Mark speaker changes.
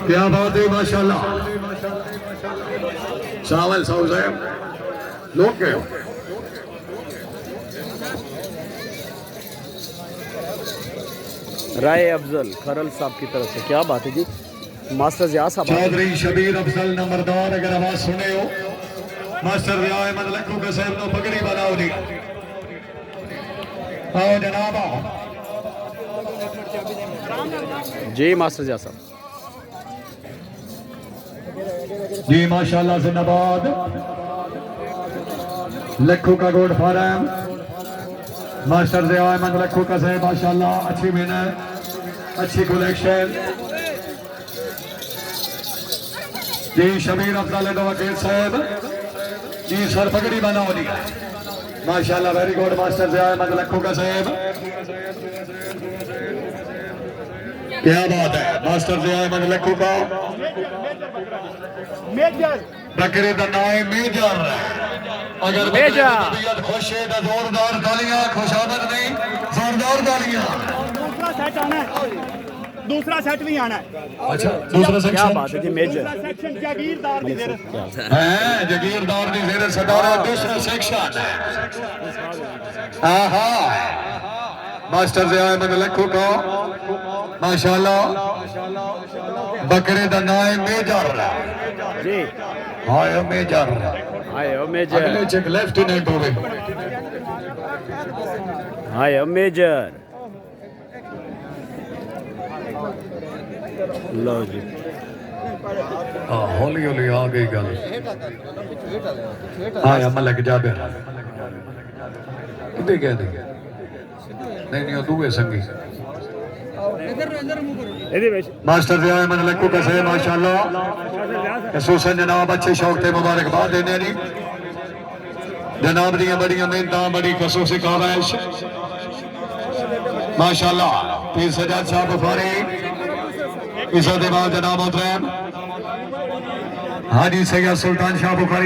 Speaker 1: क्या बात है माशाल्लाह। शावल साहब लोग के
Speaker 2: राय अफजल खरल साहब की तरफ से, क्या बात है जी। मास्टर जिया साहब
Speaker 1: चौधरी शबीर अफजल नंबरदार, अगर आवाज सुने हो मास्टर रिया अहमद लक्कू के साहब को पगड़ी बनाओ जी। आओ जनाब आओ
Speaker 2: जी। मास्टर जिया साहब
Speaker 1: जी माशाल्लाह जिंदाबाद। लक्कू का गोड फार्म मास्टर रिया अहमद लक्कू का साहब माशाल्लाह, अच्छी मेहनत, अच्छी कलेक्शन। जी शबीर अफजल वकील साहब जी, सर पगड़ी बनाओ जी माशाल्लाह, वेरी गुड। मास्टर जिया अहमद लक्कू का साहब, क्या बात है। मास्टर जिया अहमद लक्कू का बकरे का नाम मेजर। अगर तबीयत खुश है तो जोरदार तालियां, खुशामद नहीं जोरदार तालियां।
Speaker 3: दूसरा सेट भी आना है।
Speaker 1: अच्छा दूसरा सेक्शन,
Speaker 2: क्या बात है जी। मेजर
Speaker 3: सेक्शन जागीरदार दी जेर
Speaker 1: है जगीरदार दी जेर सदारा। दूसरा सेक्शन आहा मास्टर जिया अहमद लक्कू को माशाल्लाह बकरे का नाम मेजर
Speaker 2: जी।
Speaker 1: हाय मेजर।
Speaker 2: हाय मेजर,
Speaker 1: अगले चेक लेफ्टिनेंट हो गए।
Speaker 2: हाय मेजर। लो जी।
Speaker 1: हौली हौली आ गई गल। हाँ मलक जाबे कितने कह दे नहीं दूए संगी। मास्टर रिया अहमद लक्कू का से माशाल्लाह खसूसन जनाब अच्छे शौक थे मुबारकबाद देने दी। जनाब दियां बड़ियां मेहनतां, बड़ी खसूसी कावैश माशाल्लाह। पीर सजाद साहब बुखारी इस जनाब मोहतरम हाजी सैयद सुल्तान शाह बुखारी